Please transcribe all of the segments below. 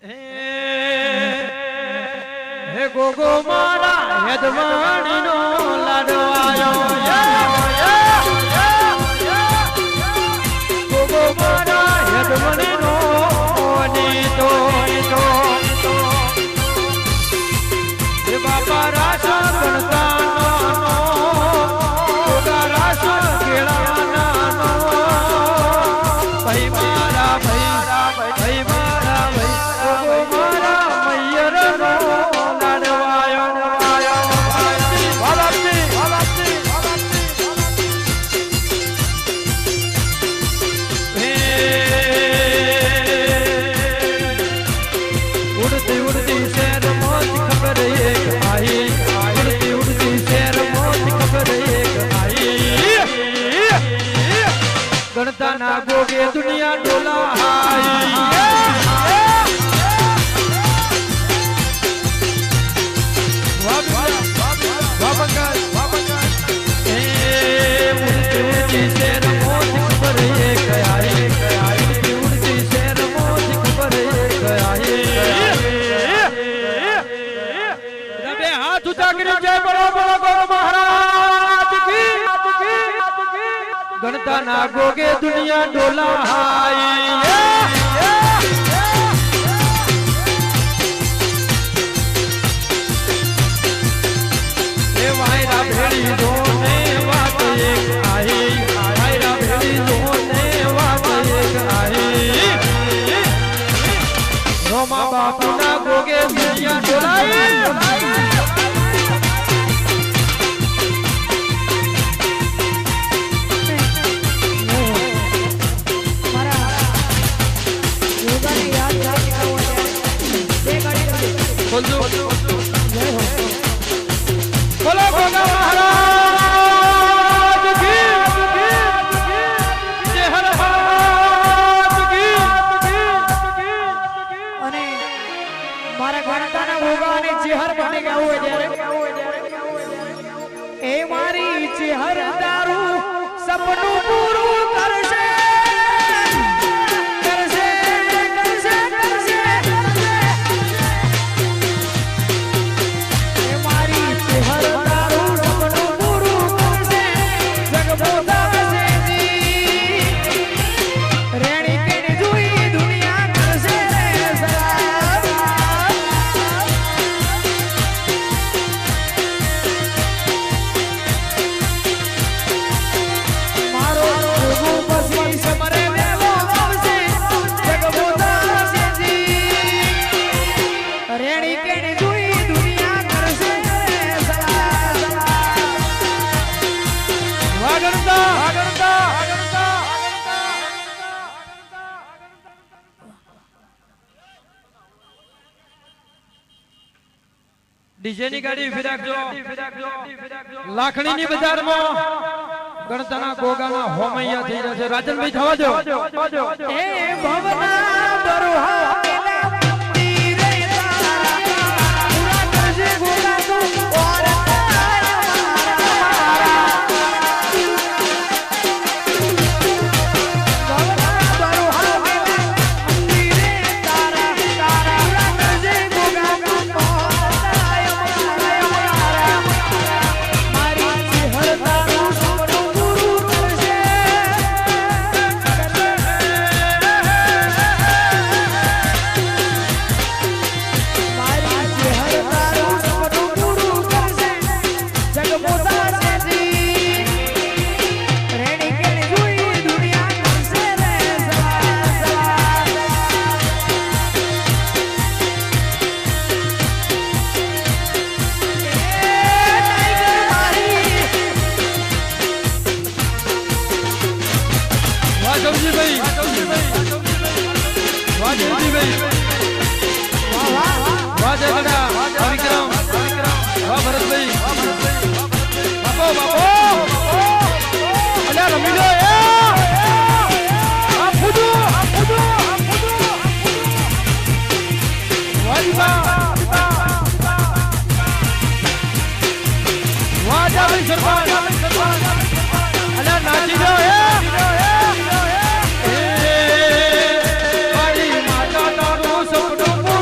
હે ગોગો મારા યજમાની નો લાડવાયો ગોગો મારા યજમાની નો નીતો હે બાપા રાસા ગણતા નો ગોગા રાસા કેળાના નો ભાઈ મારા ભાઈ મારા ભાઈ ગોગો મારા મૈયર નો गणता ना गोगे दुनिया डोला हाथ उठा कर जय बोलो बोलो गो महाराज की गणता ना गोगे दुनिया डोला वायरा भेड़ी दोने बात एक आई वायरा भेड़ी दोने बात एक आई रोमा बापू ना गोगे दुनिया डोलाई बोलो गोगा महाराज की जय हर महाराज की અને મારા ગણતાના ગોગા અને ચેહર બની ગાવું હોય ત્યારે એ મારી ચેહર તારું સપનું પૂરું કરશે ડીજે ની ગાડી ફિરાકજો લાખણી ની બજાર માં ગણતાના ગોગાના હોમૈયા થઈ રહ્યા છે રાજનભાઈ થવા દો એ ભવના બરોહા માતા તારું સપનું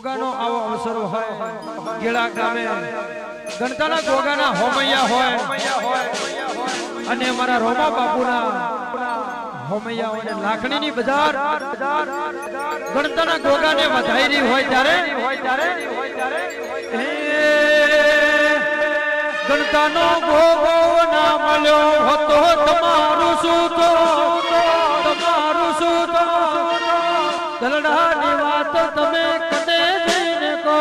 ગોગાનો આવો અવસર હોય ગેળા ગામે ગણતાના ગોગાના હોમૈયા હોય અને અમારા રોમા બાપુના હોમૈયા હોય લાખણીની બજાર ગણતાના ગોગાને વધારી હોય ત્યારે ગણતાનો ગોગો ના મળ્યો હતો તમારું શું દલડાની વાત તમે કદે જઈને કહો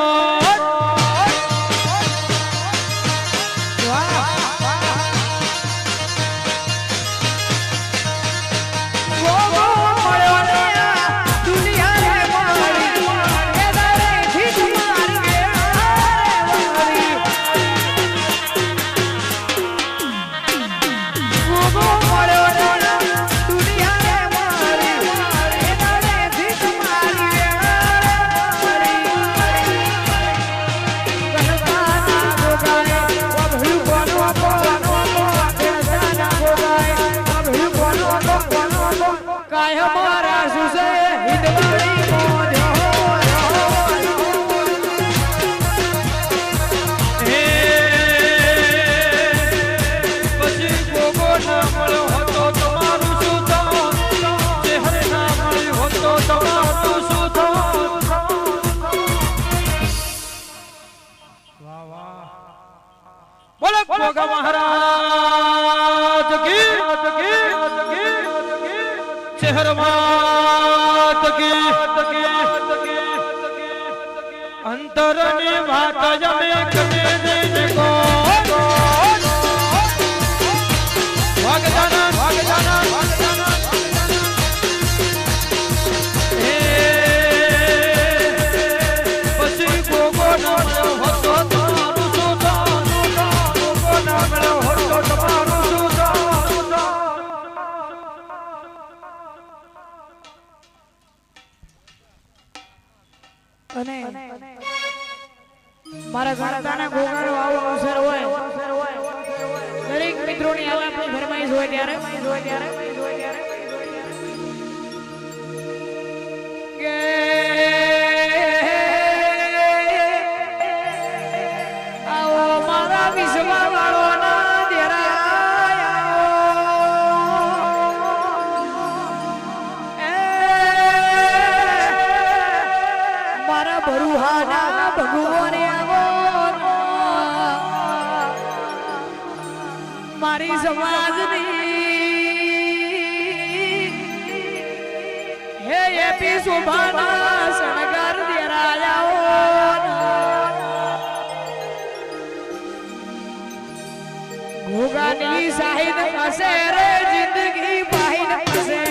ગોગા મહારાજ કી શહેર માત કી અંતરની વાત જમે કદે જઈને કહો વાગજાના પછી ગોગો ના હતો અને મારા ગણતાના ગોગાનો આવો અવસર હોય દરેક મિત્રોની આલાપની ફરમાઈશ હોય ત્યારે કે આવો મારા વિશ્વા વાળોના દેરા બરુહાના ભગવાને આવો મારી સમાજની હે એપી શોભાના શણગાર દેરાયા ઘોગાની સાહિદ પાસે રે જિંદગી પાહિદ પાસે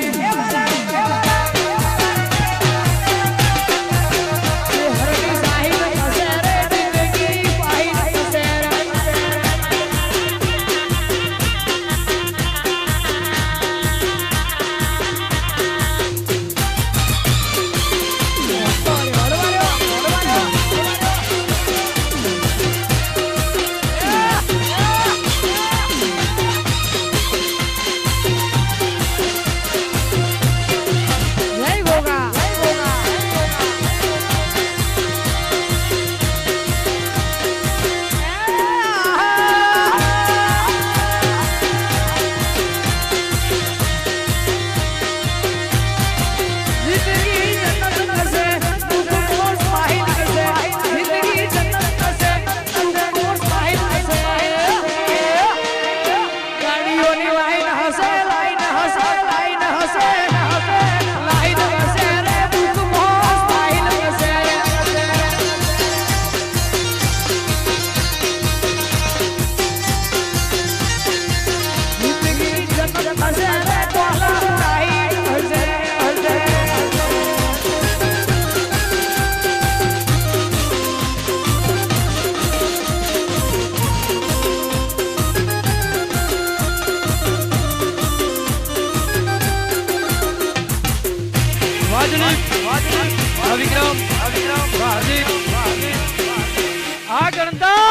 વિક્રમ આ ગણતા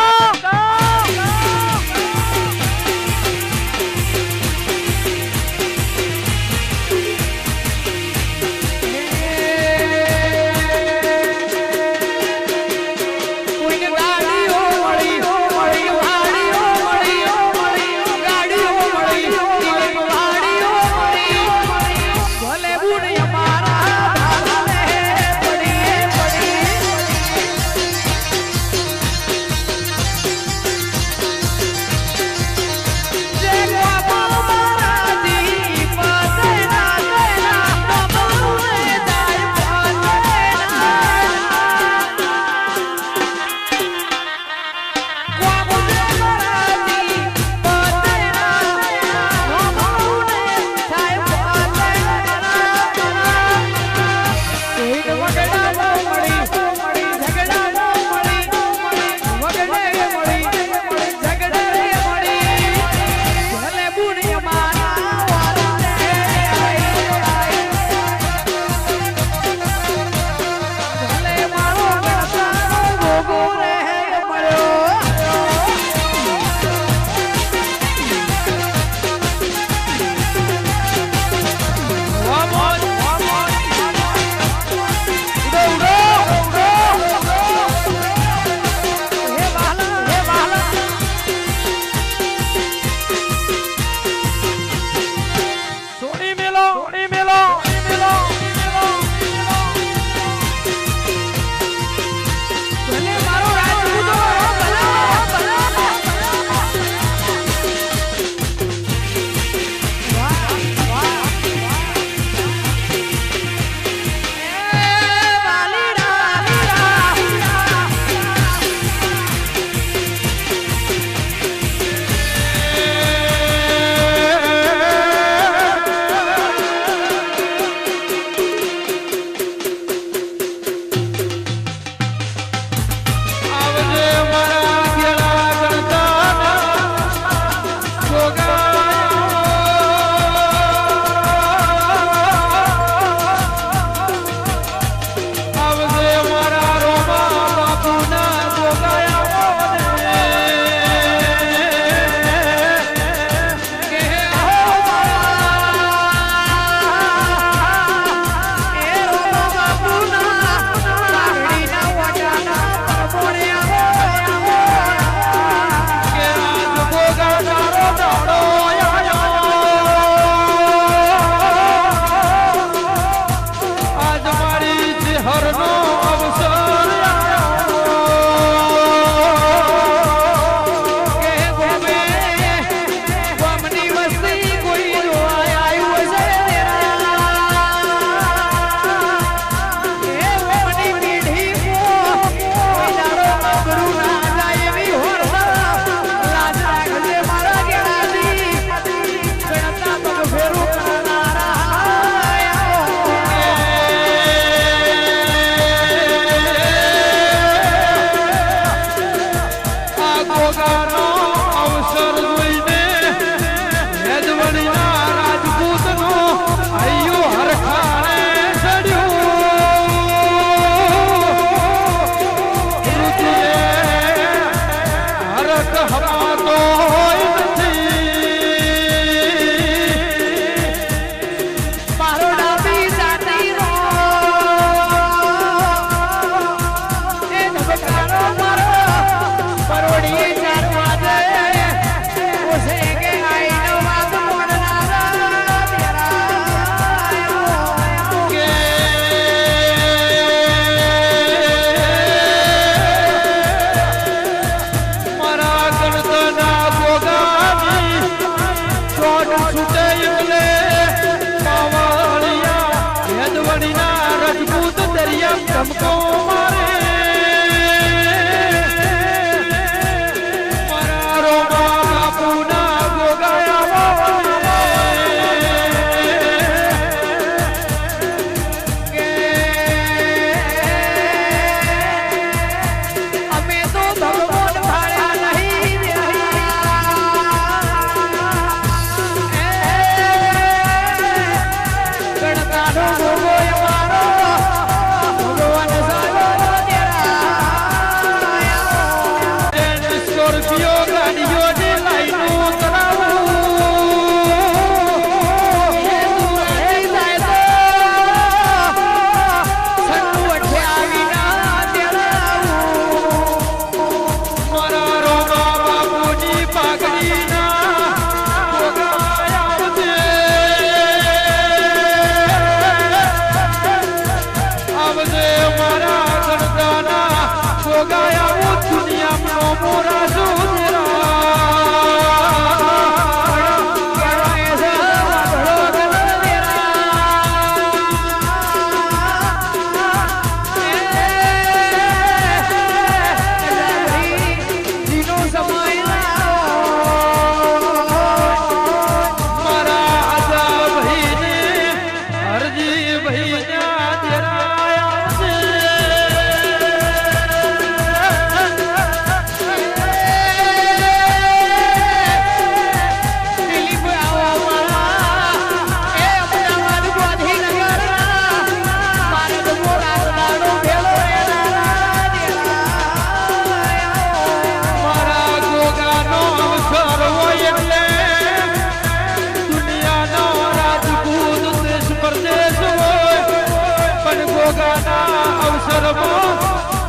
નો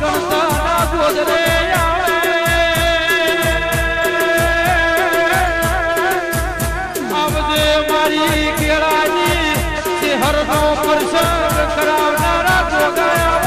ગણતાના ગોદરે આવે આવજે મારી કેળાની શહેરનો પ્રસંગ કરાવનારા જોગાયા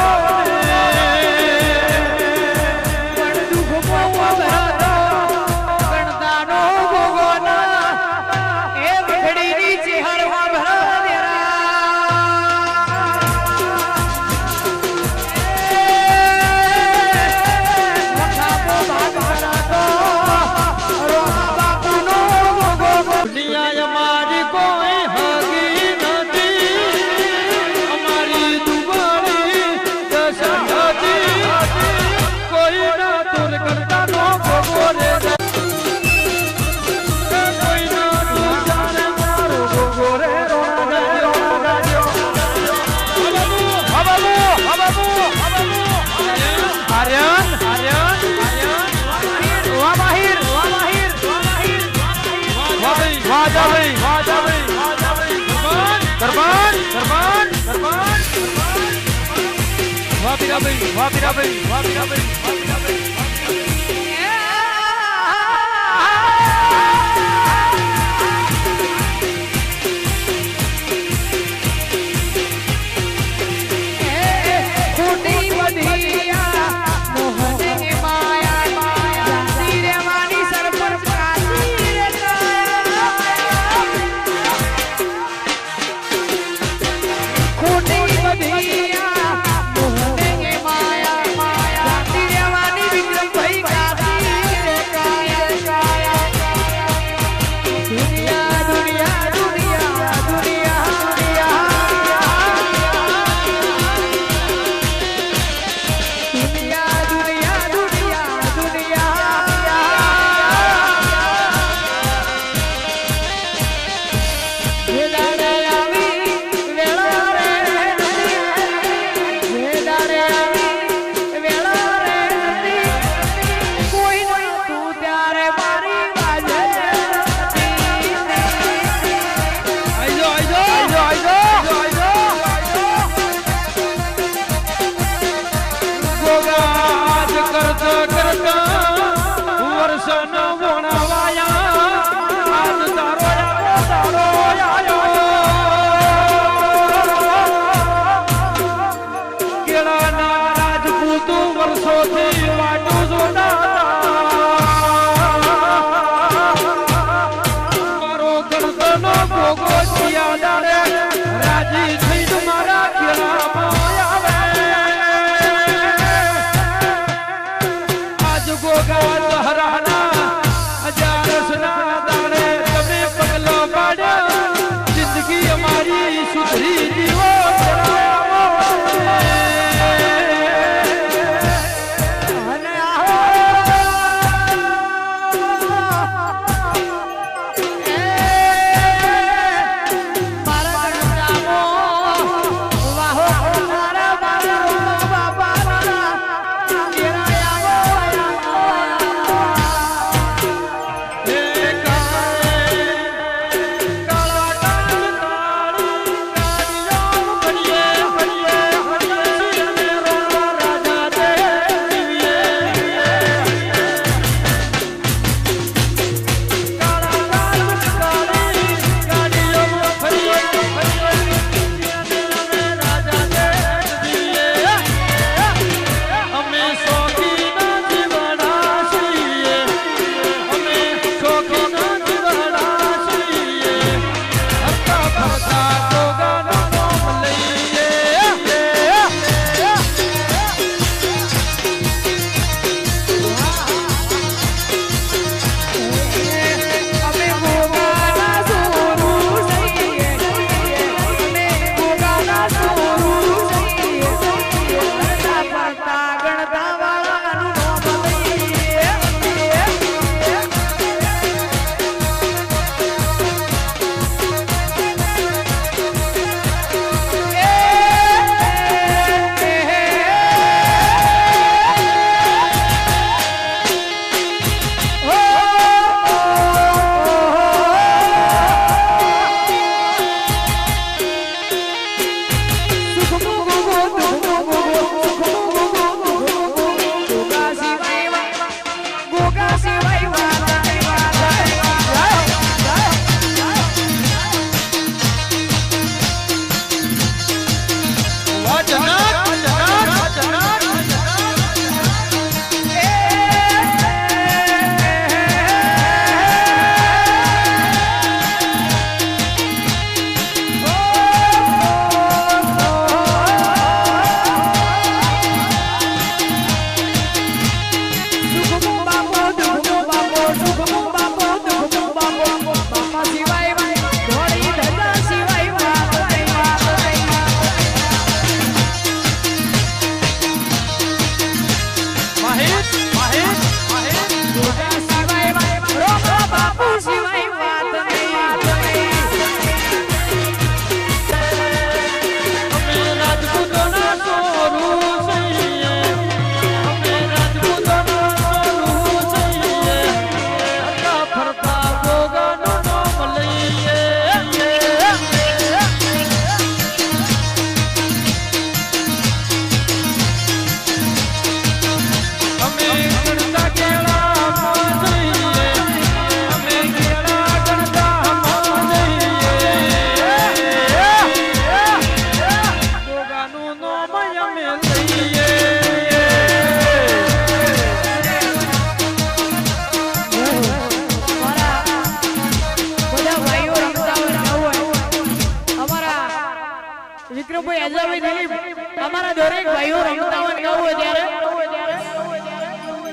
કોઈ અજાવી દિલીપ અમારા દરેક ભાઈઓ રમતા હોય ગાવું હોય ત્યારે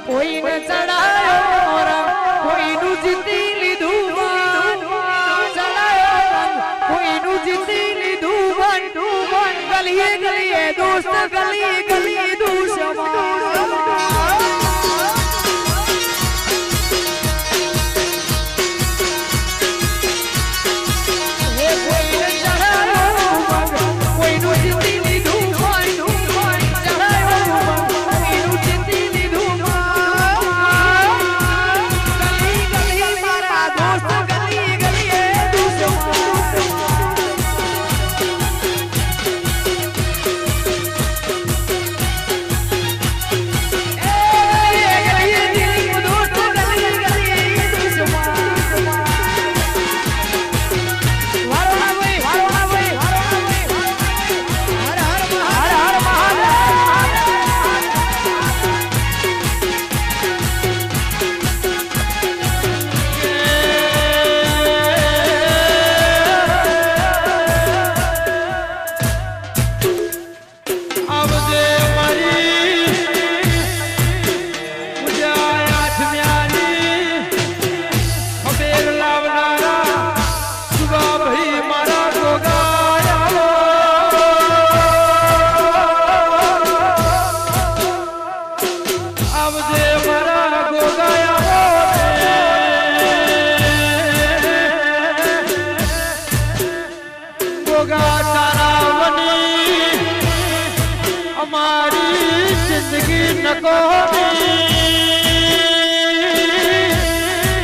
કોઈને ચડાયો મોરા કોઈનું જીતી લીધું મન ચડાયો કોઈનું જીતી લીધું મન ગલીએ ગલીએ દોસ્ત ગલીએ ગલીએ દુશ્મન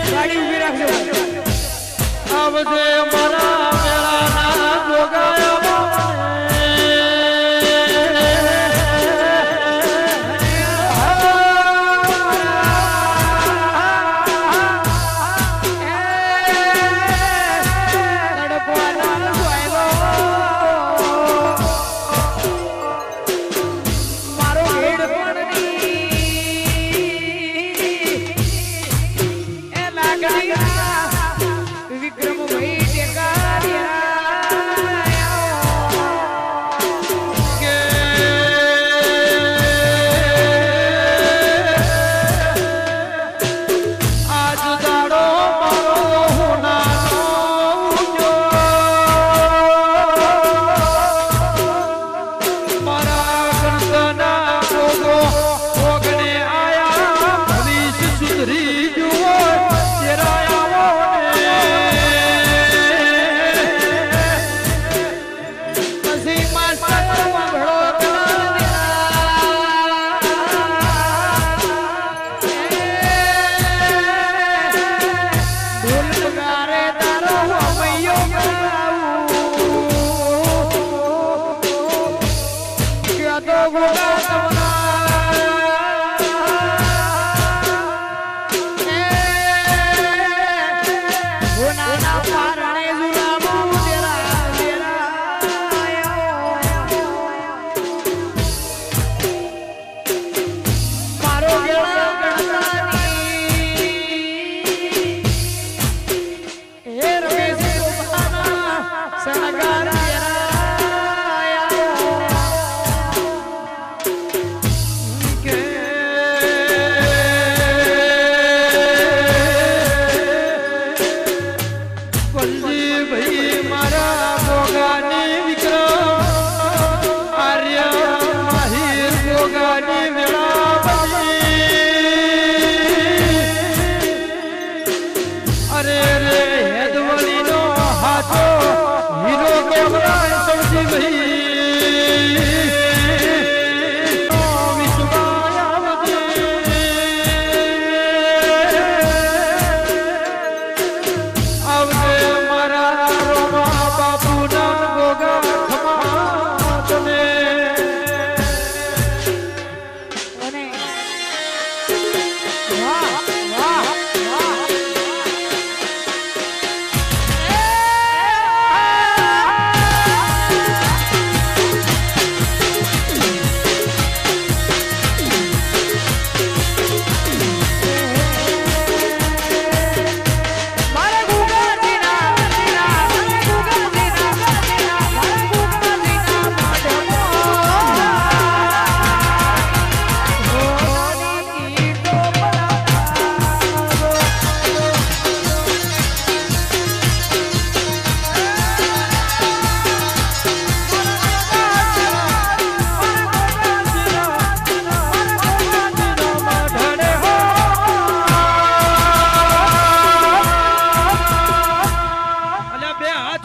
ગાડી ઉભી રાખજો આવજે મારા મેળાના ગોગાયા વિક્રમ ભાઈ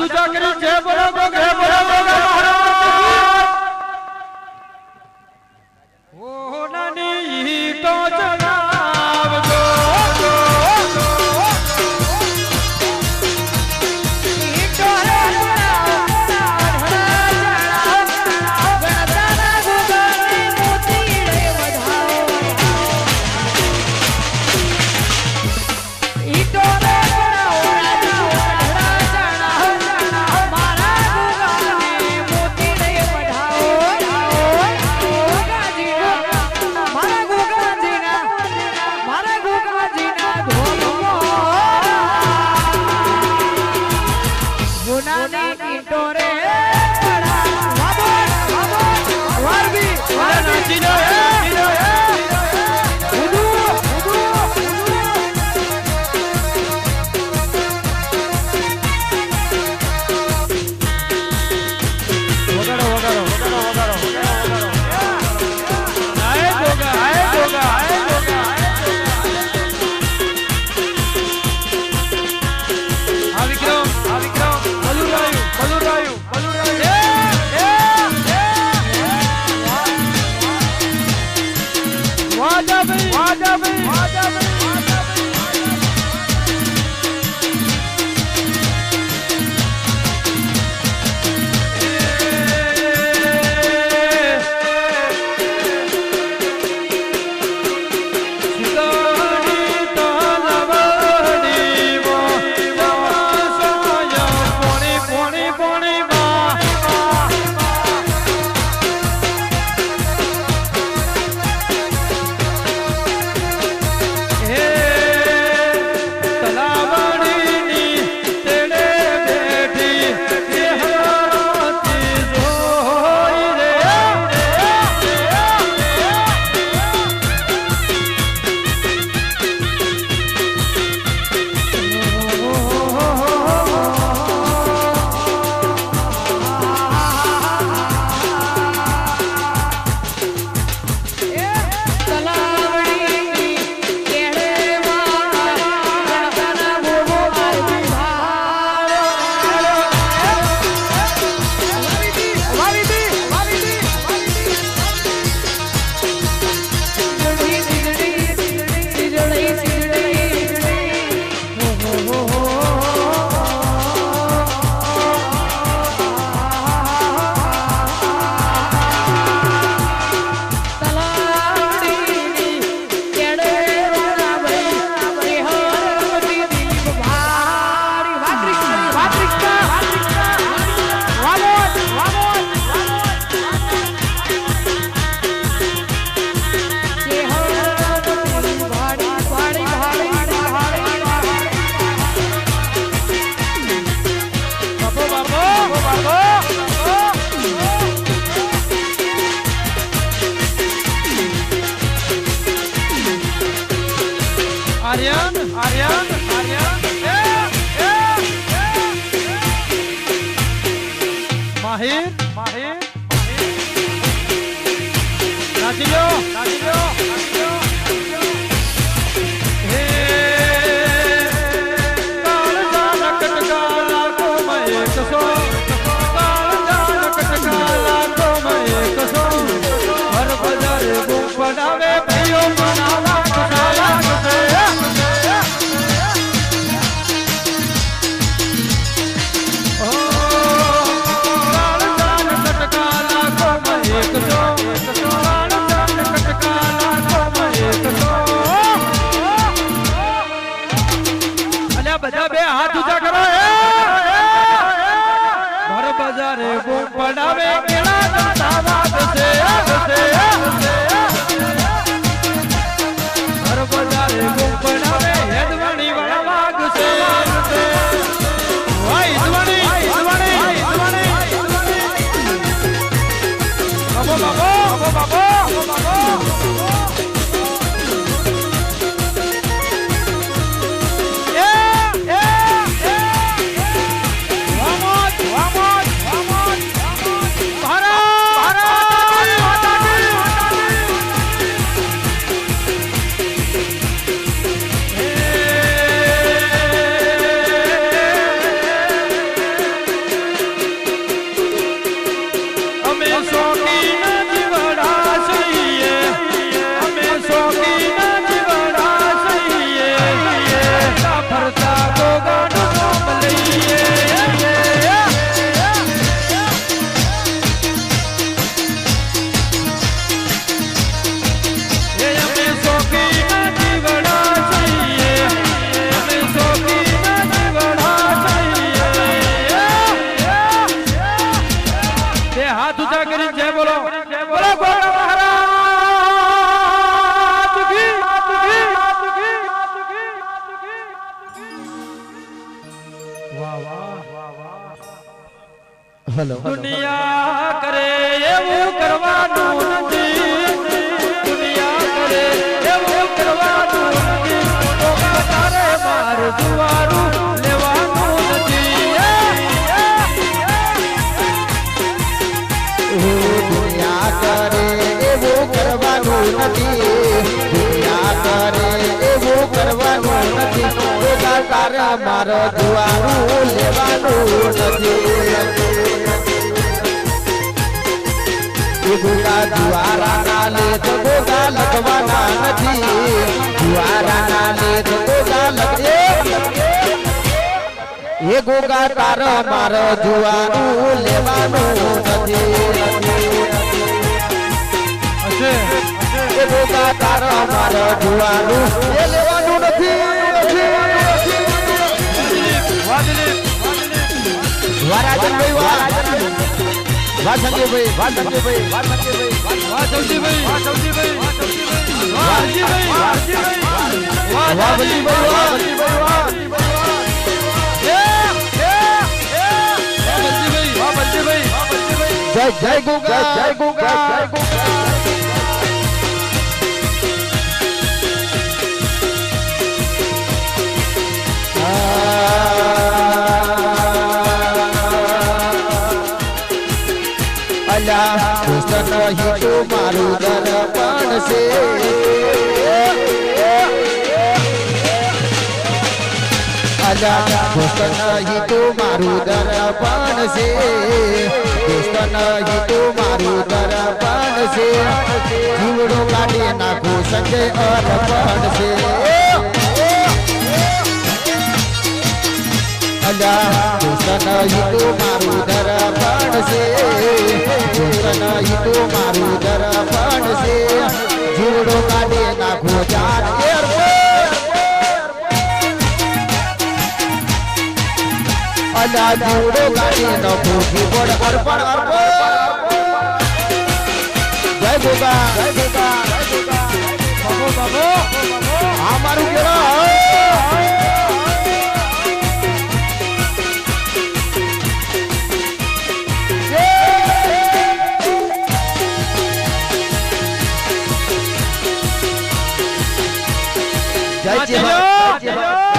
ઊંચા કરી જય બોલો ગોગા મહારાજ ઓ નાની તો જણાવજો બધા બે હાથ ઊંચા કરો ભર બજારે બૂમ પડાવે કેળા દાતા વાગશે ભર બજારે બૂમ પડાવે હેદવણી વાળા વાગશે વાય ધવણી બાબો નારા કરી જય બોલો બોલો ગોગા મહારાજ કી વાહ વાહ હેલો દુનિયા કરે એવું કરવાનું નથી દુનિયા કરે એવું કરવાનું નથી ગોગા તારે મારું દુવારું લેવાનું નથી દુનિયા કરે એવું કરવાનું નથી દુનિયા કરે એવું કરવાનું નથી ગોગા તારે મારો દુવારું લેવાનું નથી ગોગા દુવારા ના લે તો ગોગા લખવાના નથી દુવારા ના લે તો ગોગા લખે એ ગોગા તારો મારો દુવારું લેવાનું નથી એ ગોગા તારો મારો દુવારું એ લેવાનું નથી વારાજનભાઈ વાહ સંજયભાઈ વાહ સંજયભાઈ વાહ સંજયભાઈ વાહ સૌજીભાઈ વાહ સૌજીભાઈ વાહ સૌજીભાઈ વાહ અરજીભાઈ વાહ અરજીભાઈ વાહ બલીભાઈ વાહ બલીભાઈ વાહ જય જય ગોગા જય ગોગા જય ગોગા અલા દોસ્ત નહીં તો મારું દર્પણ છે અલા દોસ્ત નહીં તો મારું દર્પણ છે દોસ્ત નહીં તો મારું દર્પણ છે જીવડો કાઢી નાખું સંજય અર્પણ છે અલા દોસ્ત નહીં તો મારું દર્પણ છે દોસ્ત નહીં તો મારું દર્પણ છે જીવડો કાઢી નાખું જાન અલા જીવડો કાઢી નાખું જીવડ અર્પણ અર્પણ જય ગોગા જય ગોગા જય ગોગા બાબો બાબો આ મારું કેળા જય જય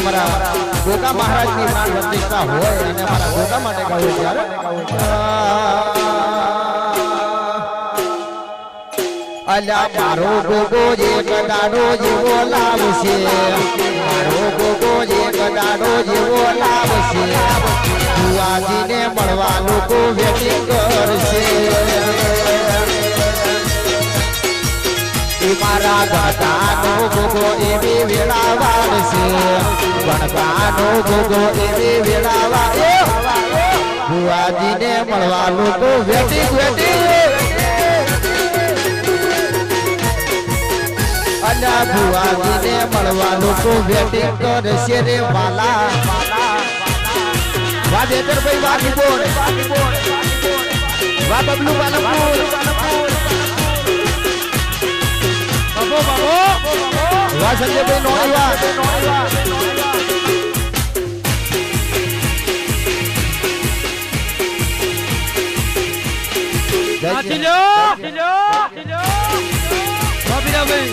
અમારા ગોગા મહારાજની પ્રાણ પ્રતિષ્ઠા હોય અને અમારા ગોગા માટે ગાવું ત્યારે અલ્યા મારો ગોગો એક દાડો જેવો લાવશે મારો ગોગો એક દાડો જેવો લાવશે ભુવાજીને મળવા લોકો વેટિંગ કરશે મારા ગણકાનો ગોગો એવી વેળા વાળશે ગણકાનો ગોગો એવી વેળા વાળે ભુવાજીને મળવા લોકો વેટિંગ વેટિંગ અલ્યા ભુવાજીને મળવા લોકો વેટિંગ કરશે રે વાલા વાહ દેતરભાઈ વાગી બોલ વાહ બબલુ બાલપુર બાબો બાબો વાહ સંજયભાઈ નોળિયા ચીલો બાબીરાભાઈ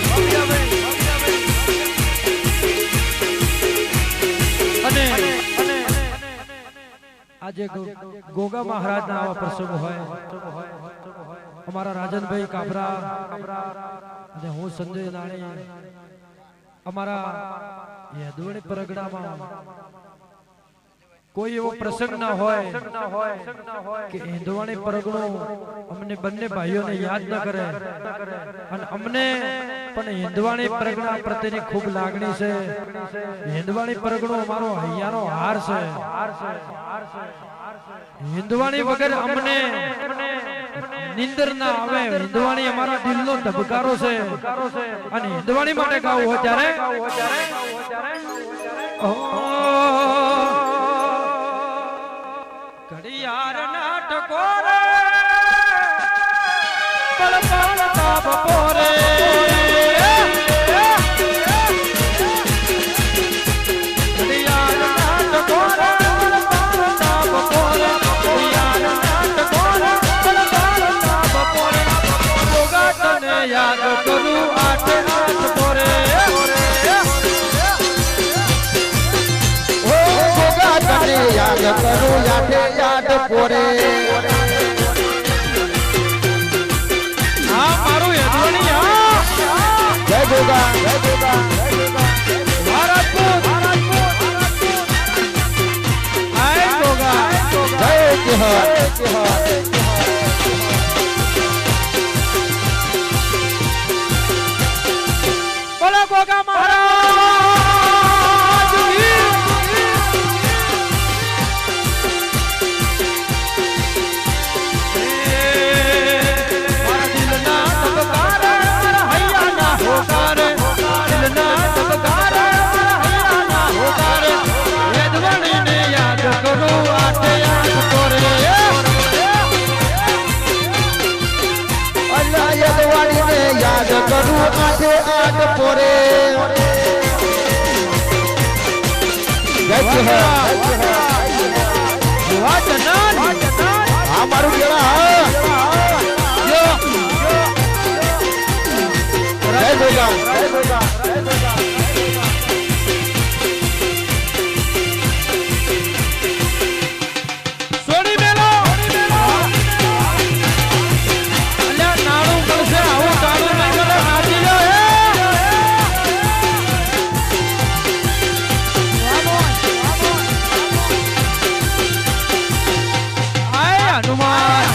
અને આજે ગોગા મહારાજના આવા પ્રસંગ હોય અમારા રાજનભાઈ કાબરા અને હું સંજય નાણી અમારા યદવણી પરગણામાં કોઈ એવો પ્રસંગ ના હોય કે હિંદવાણી પરગણો અમને બંને ભાઈઓને યાદ ન કરે અને અમને પણ હિંદવાણી પરગણા પ્રત્યેની ખૂબ લાગણી છે હિંદવાણી પરગણો અમારો હૈયાનો હાર છે હિંદવાણી વગર અમને નિંદર ના આવે હિંદવાણી અમારા દિલનો ધબકારો છે અને હિંદવાણી માટે ગાવું હોય ત્યારે ઘડિયાળ નાટકો રે પળ પળ તાપ પોરે ઘડિયાળ નાટકો રે પળ પળ તાપ પોરે ઘડિયાળ નાટકો રે પળ પળ તાપ પોરે ગોગા તને યાદ કરું આઠ આઠ પોરે તને યાદ કરું યાઠે યાદ પોરે હા મારું યજમાની હા જય ગોગા ભારતપુર આય ગોગા જય કેહર બોલો ગોગા મહારાજ યાદ કરું આઠે આઠ પોરે જય હા મારું કેળા જય ગોગા સોની મેલો અલ્યા નાણું કરશે આવું તાળું નહીં કરે નાચી લો હે આય હનુમાન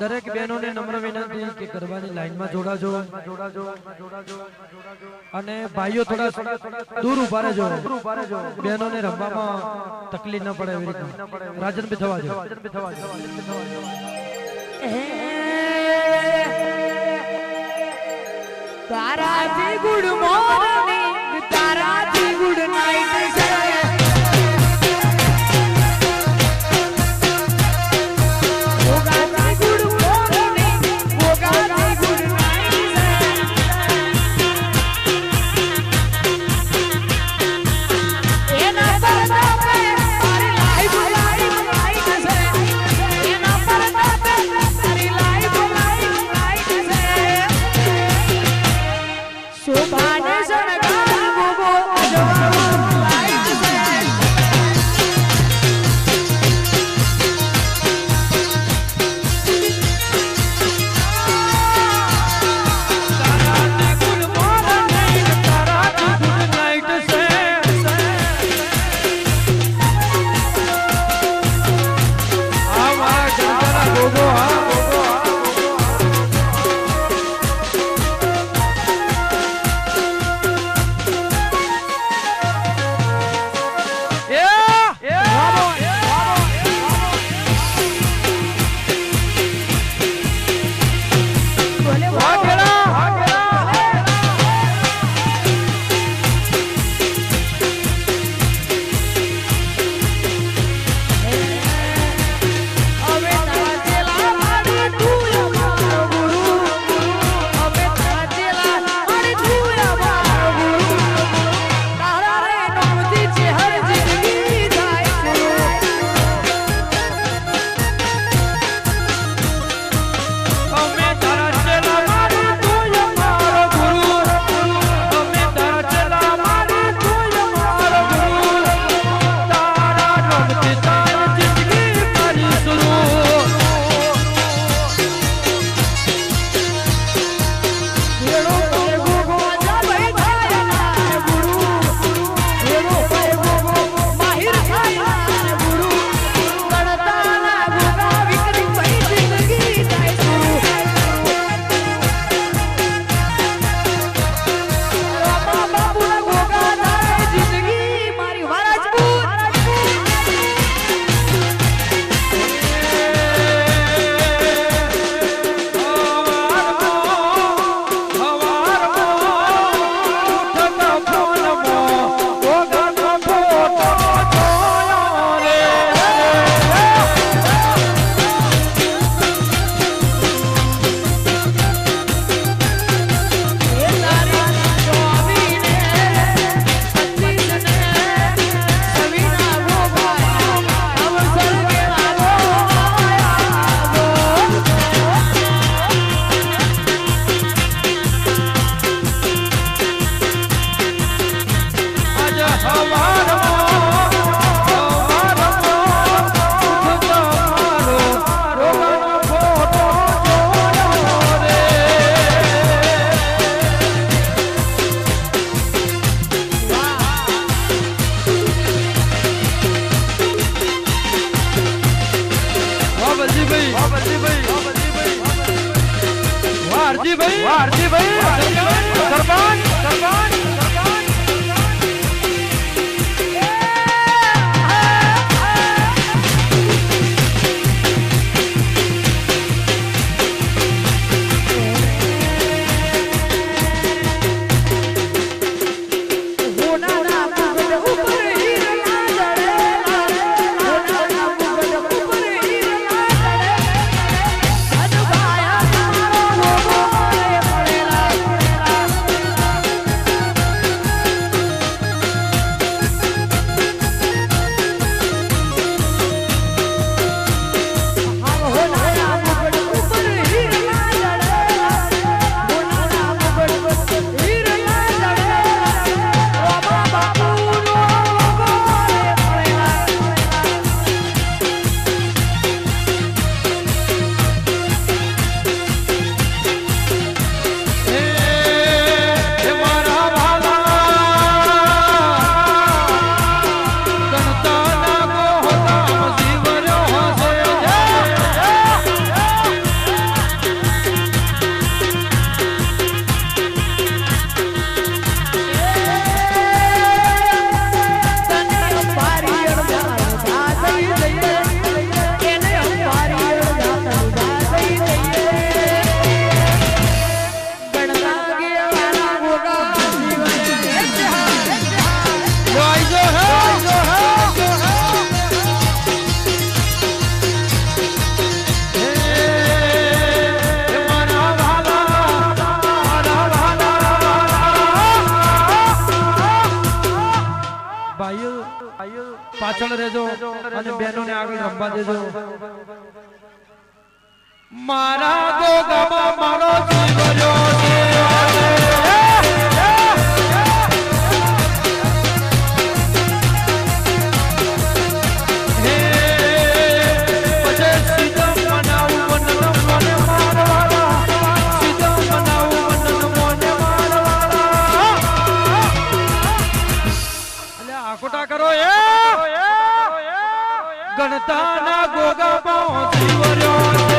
દરેક બહેનોને નમ્ર વિનંતી કે ગરબાની લાઈનમાં જોડાજો અને ભાઈઓ થોડા દૂર ઉભા રહેજો બહેનોને રમવામાં તકલીફ ન પડે એવી રીતે રાજનભાઈ થવા જો તારાથી ગુડ મોર્નિંગ તારાથી ગુડ નાઈટ છે શોભાને શણગાર દેજો અને બહેનોને આગળ રમવા દેજો. મારા ગોગામાં મારો જીવર્યો છે. ગણતાના ગોગામાં જીવર્યો છે.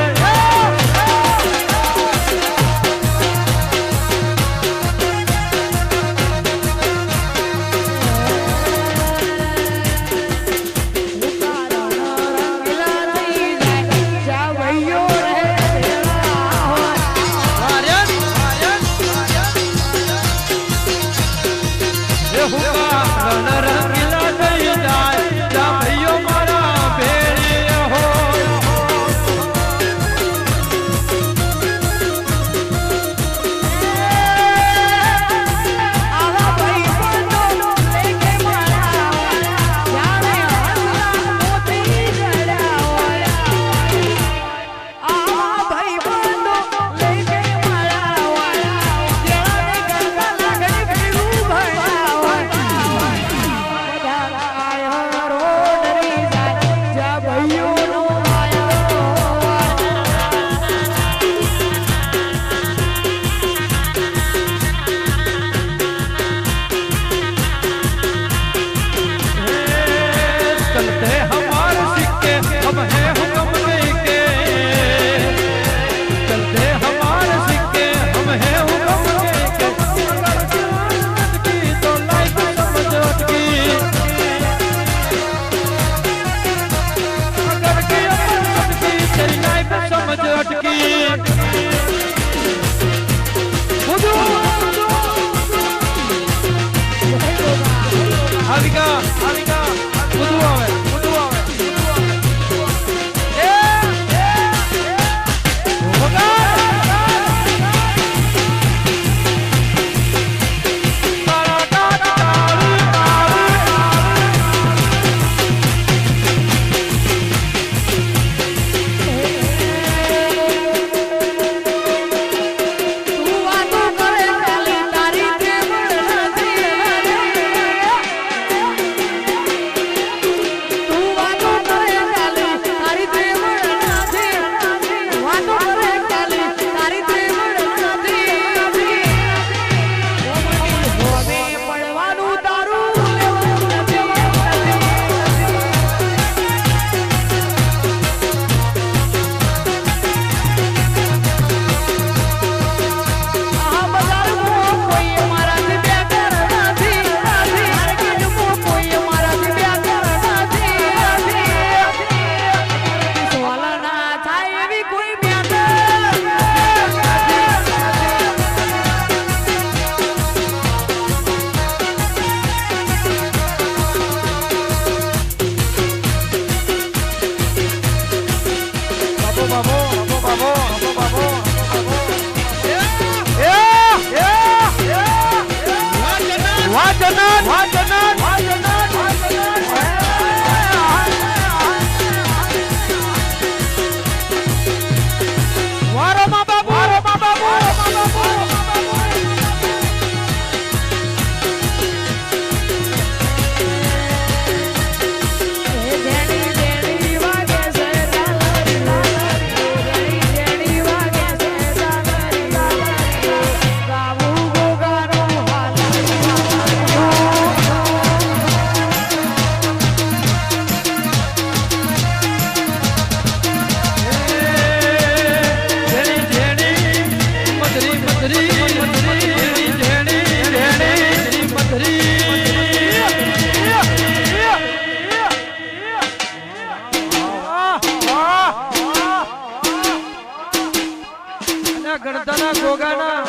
ગણતાના ગોગાના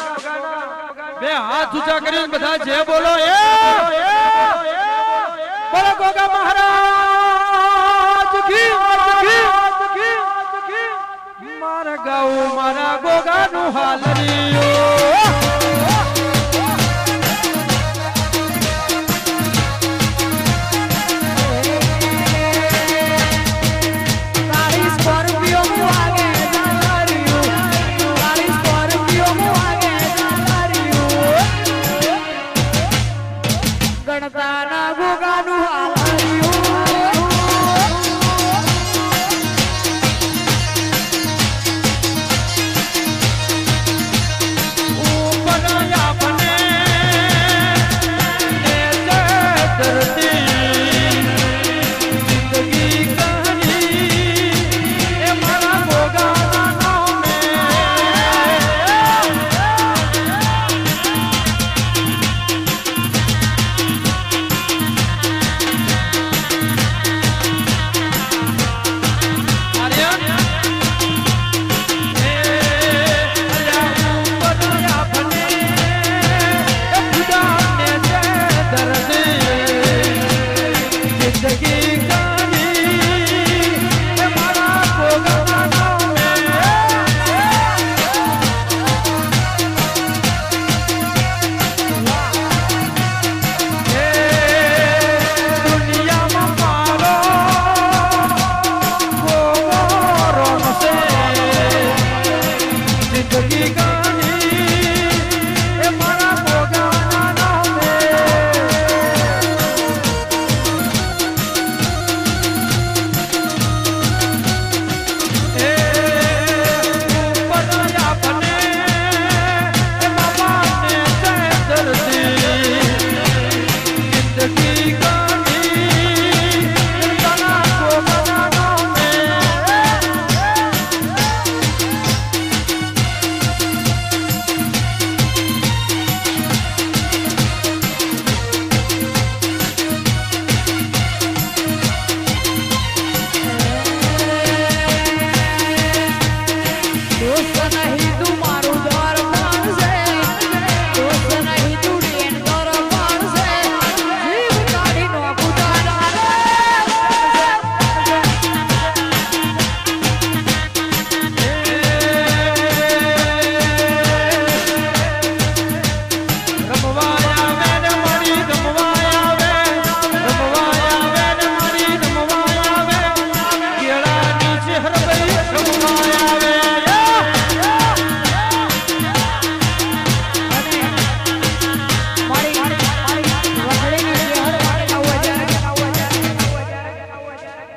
બે હાથ ઊંચા કરીને બધા જે બોલો એ બોલો ગોગા મહારાજ કી મારા ગાઉ મારા ગોગાનું હાલરિયો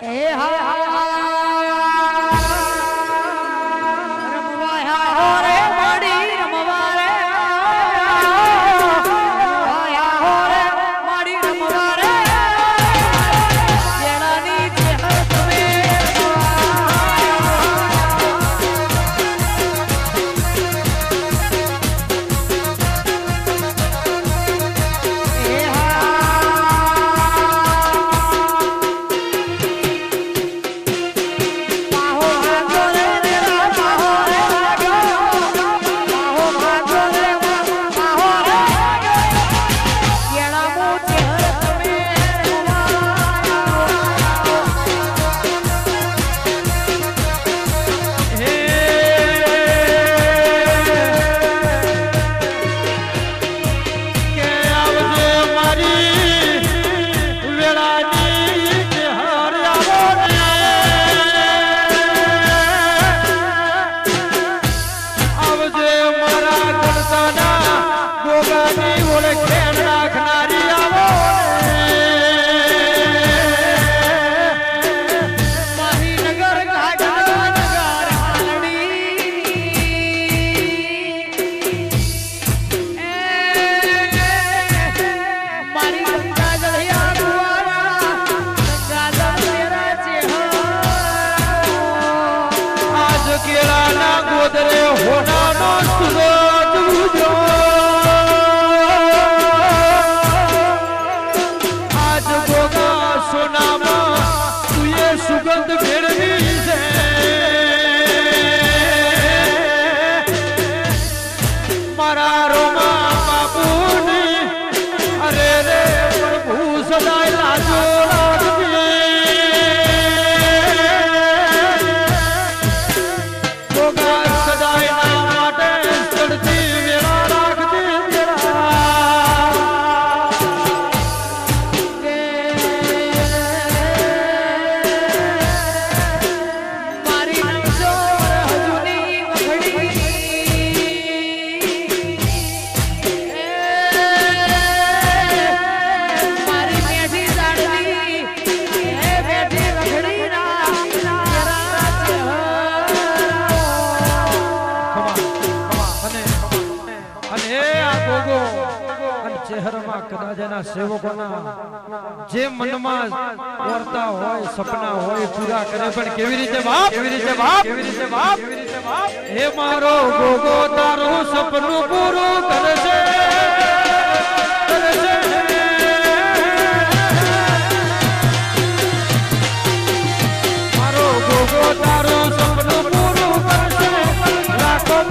એ હા રમવા હો રે માડી રમવા રે આયા હો રે માડી રમવા રે જેણાની ચહેર તમે સુગંધ ભેળવી છે મારા રોમા બાપુની અરે રે પ્રભુ સદાય લાજો રાખજે ગોગા સદાય ના માટે ચડતી વેળા રાખજે ચહેરામાં કદાચ એના સેવકોના જે મનમાં ઓરતા હોય સપના હોય પૂરા કરે પણ કેવી રીતે બાપ કેવી રીતે બાપ કેવી રીતે બાપ કેવી રીતે બાપ હે મારો ગોગો તારું સપનું પૂરું કરશે મારો ગોગો તારું સપનું પૂરું કરશે લાખો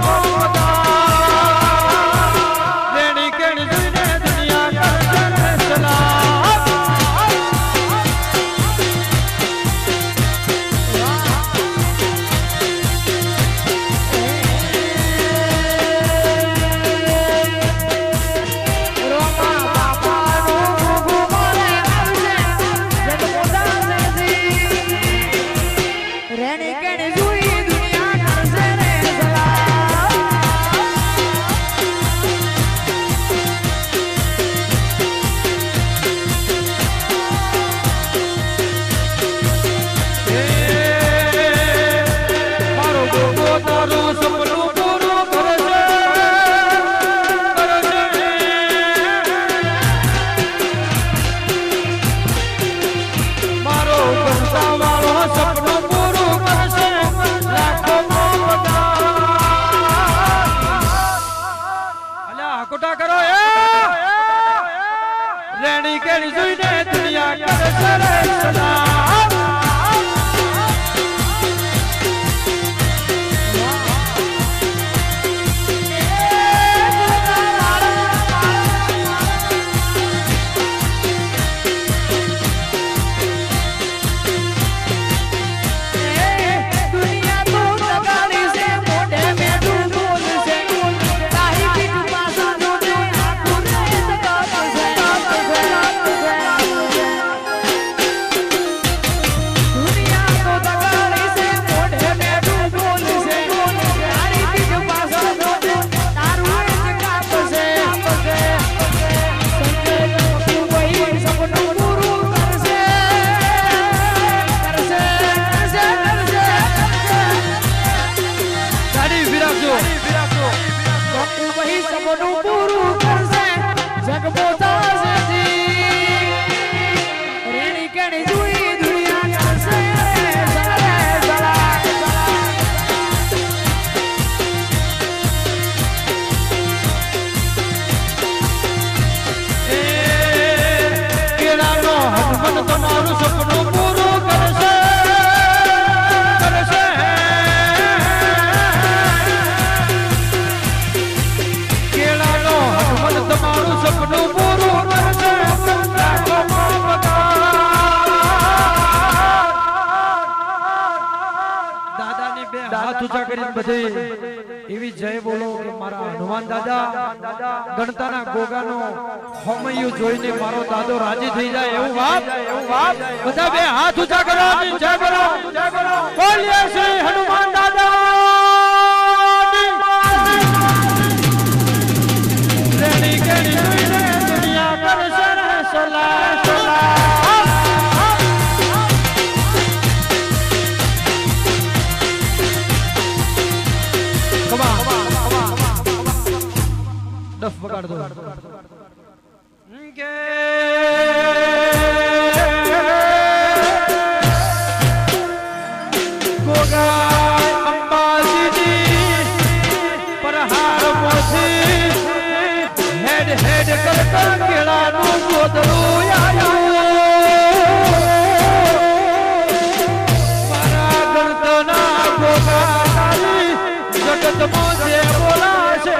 બાપા હાથ ઊંચા કરીને બધે એવી જય બોલો કે મારા હનુમાન દાદા ગણતાના ગોગાનો હોમૈયું જોઈને મારો દાદો રાજી થઈ જાય એવું વાત બધા બે હાથ ઊંચા કરો અને જય બોલો બોલીએ શ્રી હનુમાન દાદા રેણી કેણી જોઈને દુનિયા કરશે ને સલા ડફ બગાડ દો કે ગોગા અંબાજીની પરહાર મોથી હેડ કર કેળાનું ગોદડું આવ્યું મારા ગણતના ગોગા તારી જગતમાં જે બોલાશે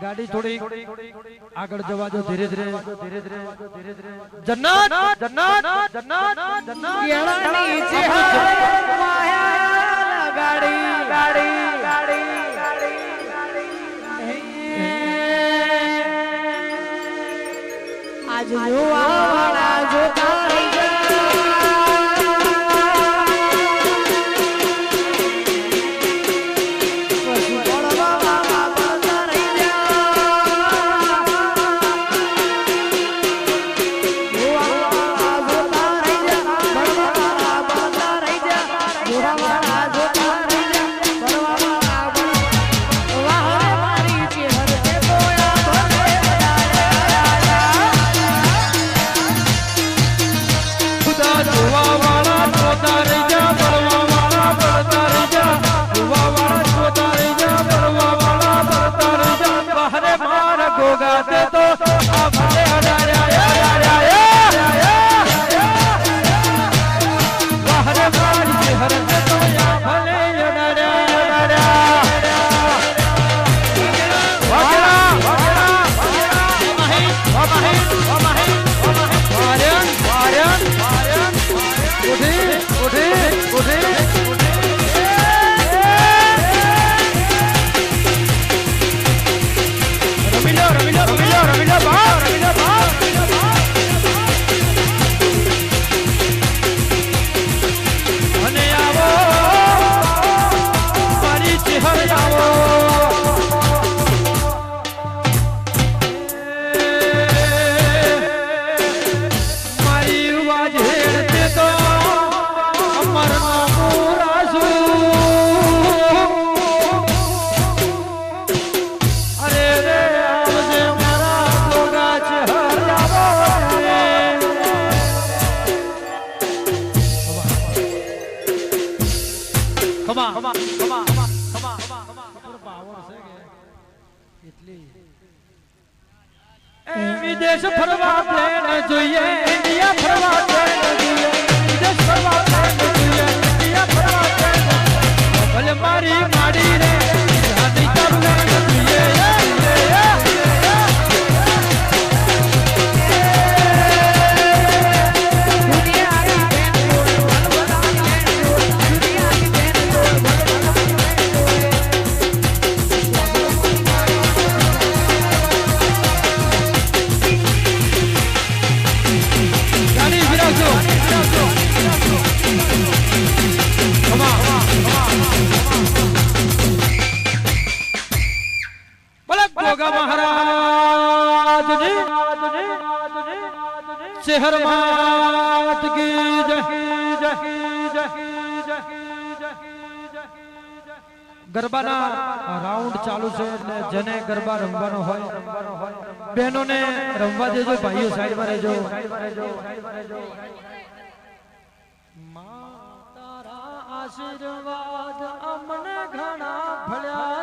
ગાડી થોડી આગળ જવા દો ધીરે ધીરે જન્નત જન્નત જન્નત જન્નત ગાડી વિદેશ ફરવા પ્લેન જોઈએ ઇન્ડિયા ફરવા પ્લેન જોઈએ વિદેશ ફરવા પ્લેન જોઈએ ઇન્ડિયા ફરવા પ્લેન ભલે મારી માડી રે જાની તારું જોઈએ शहर मात की गरबाना राउंड चालू છે એટલે જેને ગરબા રમવાનો હોય બહેનોને રમવા દેજો ભાઈઓ સાઈડ માં રહેજો માં તારા આશીર્વાદ અમને ઘણા ભળ્યા